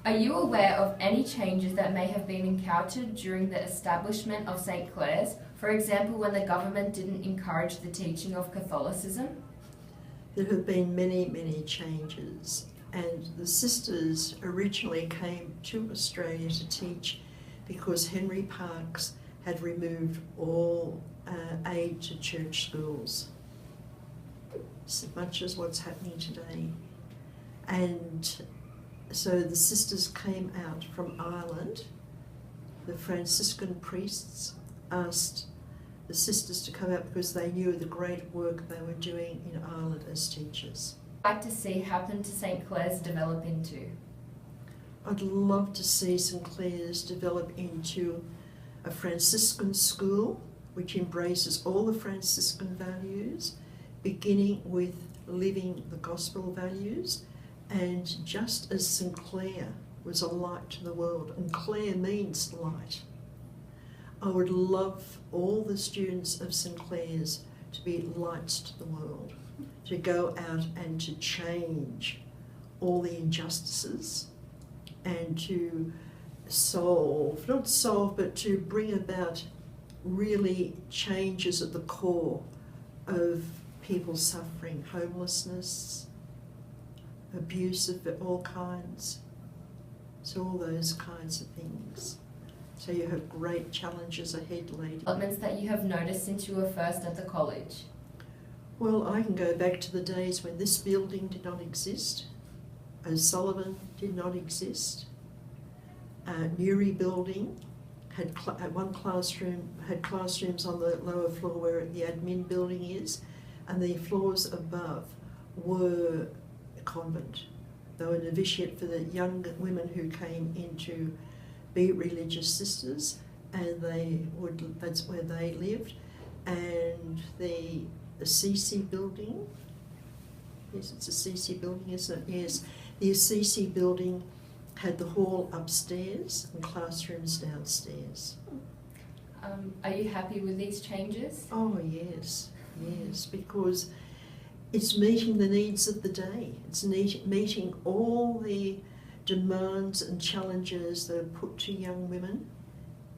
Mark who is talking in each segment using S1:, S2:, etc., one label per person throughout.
S1: Are you aware of any changes that may have been encountered during the establishment of St. Clares, for example when the government didn't encourage the teaching of Catholicism?
S2: There have been many, many changes, and the sisters originally came to Australia to teach because Henry Parkes had removed all aid to church schools, so much as what's happening today. And so the sisters came out from Ireland. The Franciscan priests asked the sisters to come out because they knew the great work they were doing in Ireland as teachers.
S1: Like to see happen to St. Clares develop into?
S2: I'd love to see St. Clares develop into a Franciscan school which embraces all the Franciscan values, beginning with living the gospel values. And just as St. Clare was a light to the world, and Clare means light, I would love all the students of St. Clare's to be lights to the world, to go out and to change all the injustices and to not solve, but to bring about really changes at the core of people suffering, homelessness, abuse of all kinds, so all those kinds of things. So you have great challenges ahead, lady.
S1: Developments that you have noticed since you were first at the college?
S2: Well, I can go back to the days when this building did not exist, O'Sullivan did not exist, Newry building had one classroom, had classrooms on the lower floor where the admin building is, and the floors above were convent. They were novitiate for the young women who came in to be religious sisters, and that's where they lived. And the Assisi building, yes, it's Assisi building, isn't it? Yes, the Assisi building had the hall upstairs and classrooms downstairs.
S1: Are you happy with these changes?
S2: Oh yes, yes, because it's meeting the needs of the day. It's meeting all the demands and challenges that are put to young women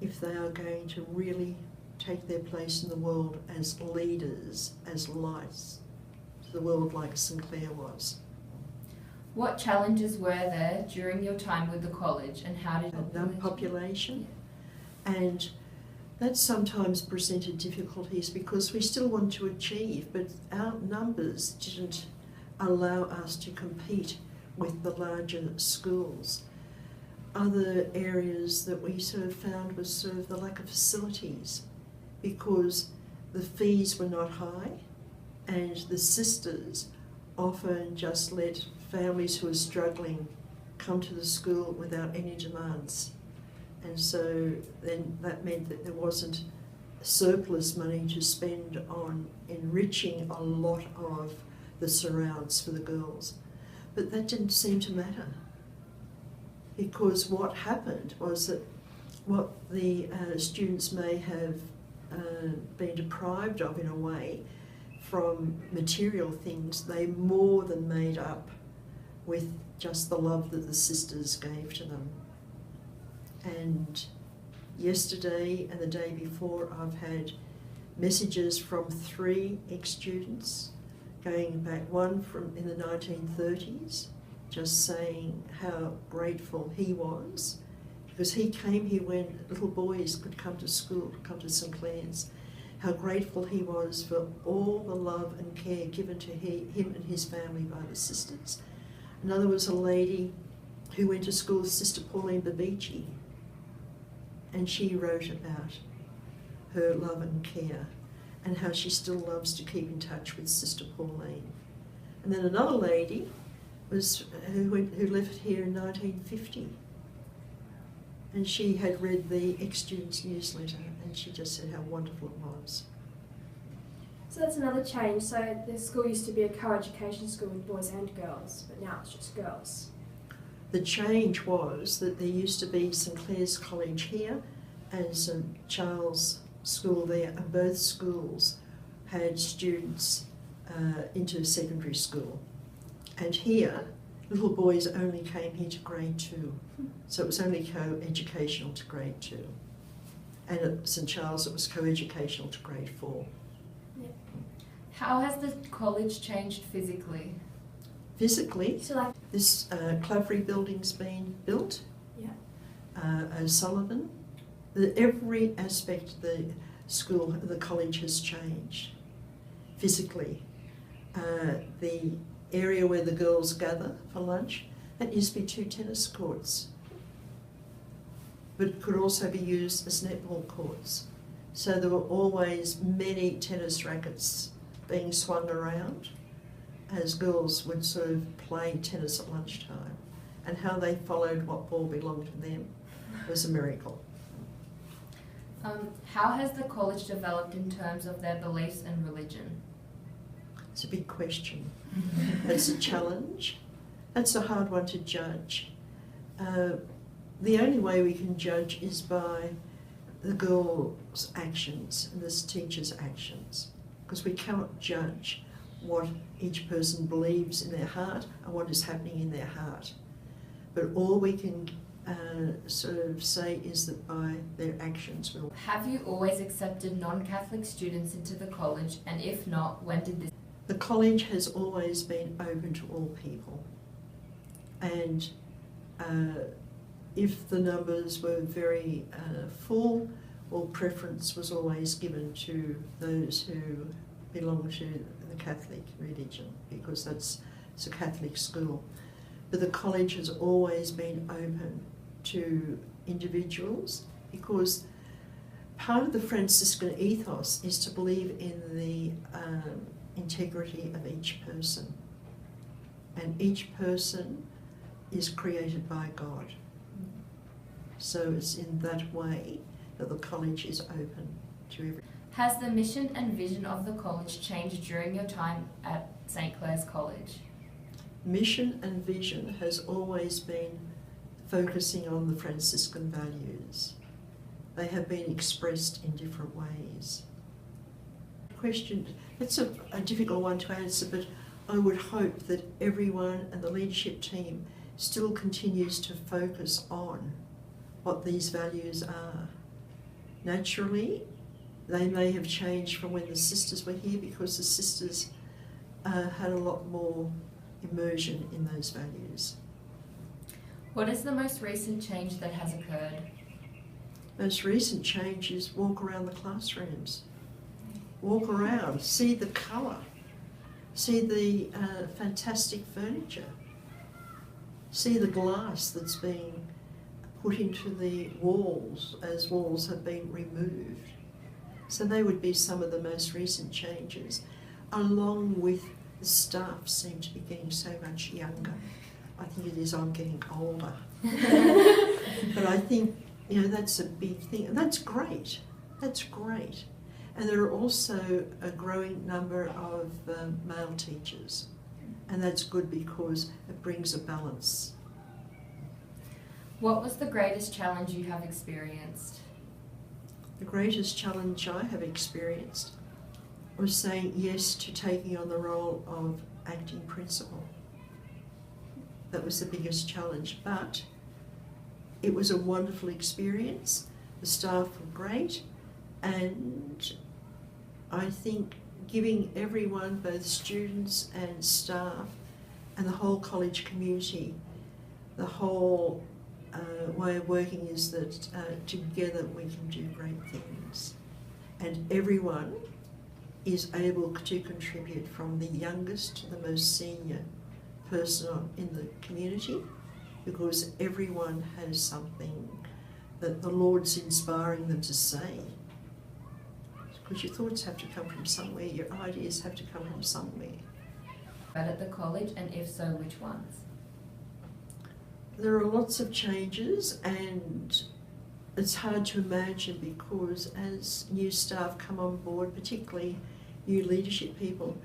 S2: if they are going to really take their place in the world as leaders, as lights to the world like St. Clare was.
S1: What challenges were there during your time with the college, and how did
S2: population? And that sometimes presented difficulties because we still want to achieve, but our numbers didn't allow us to compete with the larger schools. Other areas that we sort of found was sort of the lack of facilities, because the fees were not high, and the sisters often just let families who are struggling come to the school without any demands. And so then that meant that there wasn't surplus money to spend on enriching a lot of the surrounds for the girls. But that didn't seem to matter, because what happened was that what the students may have been deprived of in a way from material things, they more than made up with just the love that the sisters gave to them. And yesterday and the day before, I've had messages from 3 ex-students going back, one from in the 1930s, just saying how grateful he was, because he came here when little boys could come to school, come to St. Clare's, how grateful he was for all the love and care given to him and his family by the sisters. Another was a lady who went to school with Sister Pauline Babici, and she wrote about her love and care and how she still loves to keep in touch with Sister Pauline. And then another lady was who left here in 1950, and she had read the ex-students newsletter, and she just said how wonderful it was.
S3: So that's another change. So the school used to be a co-education school with boys and girls, but now it's just girls.
S2: The change was that there used to be St. Clare's College here and St. Charles School there, and both schools had students into secondary school. And here, little boys only came here to grade 2. So it was only co-educational to grade 2. And at St Charles it was co-educational to grade 4.
S1: How has the college changed physically?
S2: Physically,
S3: So like,
S2: this Clares building's been built,
S3: yeah.
S2: O'Sullivan. Every aspect of the school, the college has changed physically. The area where the girls gather for lunch, that used to be 2 tennis courts, but it could also be used as netball courts. So there were always many tennis rackets being swung around as girls would sort of play tennis at lunchtime, and how they followed what ball belonged to them was a miracle.
S1: How has the college developed in terms of their beliefs and religion?
S2: It's a big question. It's a challenge. That's a hard one to judge. The only way we can judge is by the girls' actions and the teachers' actions, because we cannot judge what each person believes in their heart and what is happening in their heart. But all we can sort of say is that by their actions we'll...
S1: Have you always accepted non-Catholic students into the college, and if not, when did this?
S2: The college has always been open to all people, and if the numbers were very full, well, preference was always given to those who belong to the Catholic religion, because it's a Catholic school. But the college has always been open to individuals, because part of the Franciscan ethos is to believe in the integrity of each person. And each person is created by God. So it's in that way that the college is open to everyone.
S1: Has the mission and vision of the college changed during your time at St Clares College?
S2: Mission and vision has always been focusing on the Franciscan values. They have been expressed in different ways. Question, it's a difficult one to answer, but I would hope that everyone and the leadership team still continues to focus on what these values are. Naturally, they may have changed from when the sisters were here, because the sisters had a lot more immersion in those values.
S1: What is the most recent change that has occurred?
S2: Most recent change is walk around the classrooms. Walk around, see the colour, see the fantastic furniture, see the glass that's being put into the walls as walls have been removed. So they would be some of the most recent changes, along with the staff seem to be getting so much younger. I think it is I'm getting older. But I think, you know, that's a big thing, and that's great. That's great. And there are also a growing number of male teachers, and that's good because it brings a balance.
S1: What was the greatest challenge you have experienced?
S2: The greatest challenge I have experienced was saying yes to taking on the role of acting principal. That was the biggest challenge, but it was a wonderful experience. The staff were great, and I think giving everyone, both students and staff and the whole college community, the whole way of working is that together we can do great things. And everyone is able to contribute, from the youngest to the most senior person in the community, because everyone has something that the Lord's inspiring them to say. Because your thoughts have to come from somewhere, your ideas have to come from somewhere.
S1: But at the college, and if so, which ones?
S2: There are lots of changes, and it's hard to imagine, because as new staff come on board, particularly new leadership people,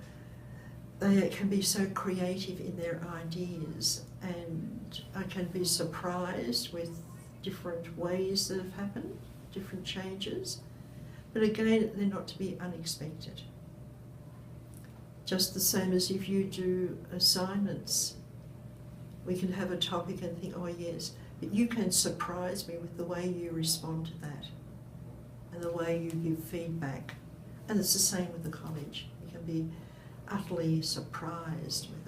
S2: they can be so creative in their ideas, and I can be surprised with different ways that have happened, different changes. But again, they're not to be unexpected. Just the same as if you do assignments We can have a topic and think, oh yes, but you can surprise me with the way you respond to that and the way you give feedback. And it's the same with the college. You can be utterly surprised with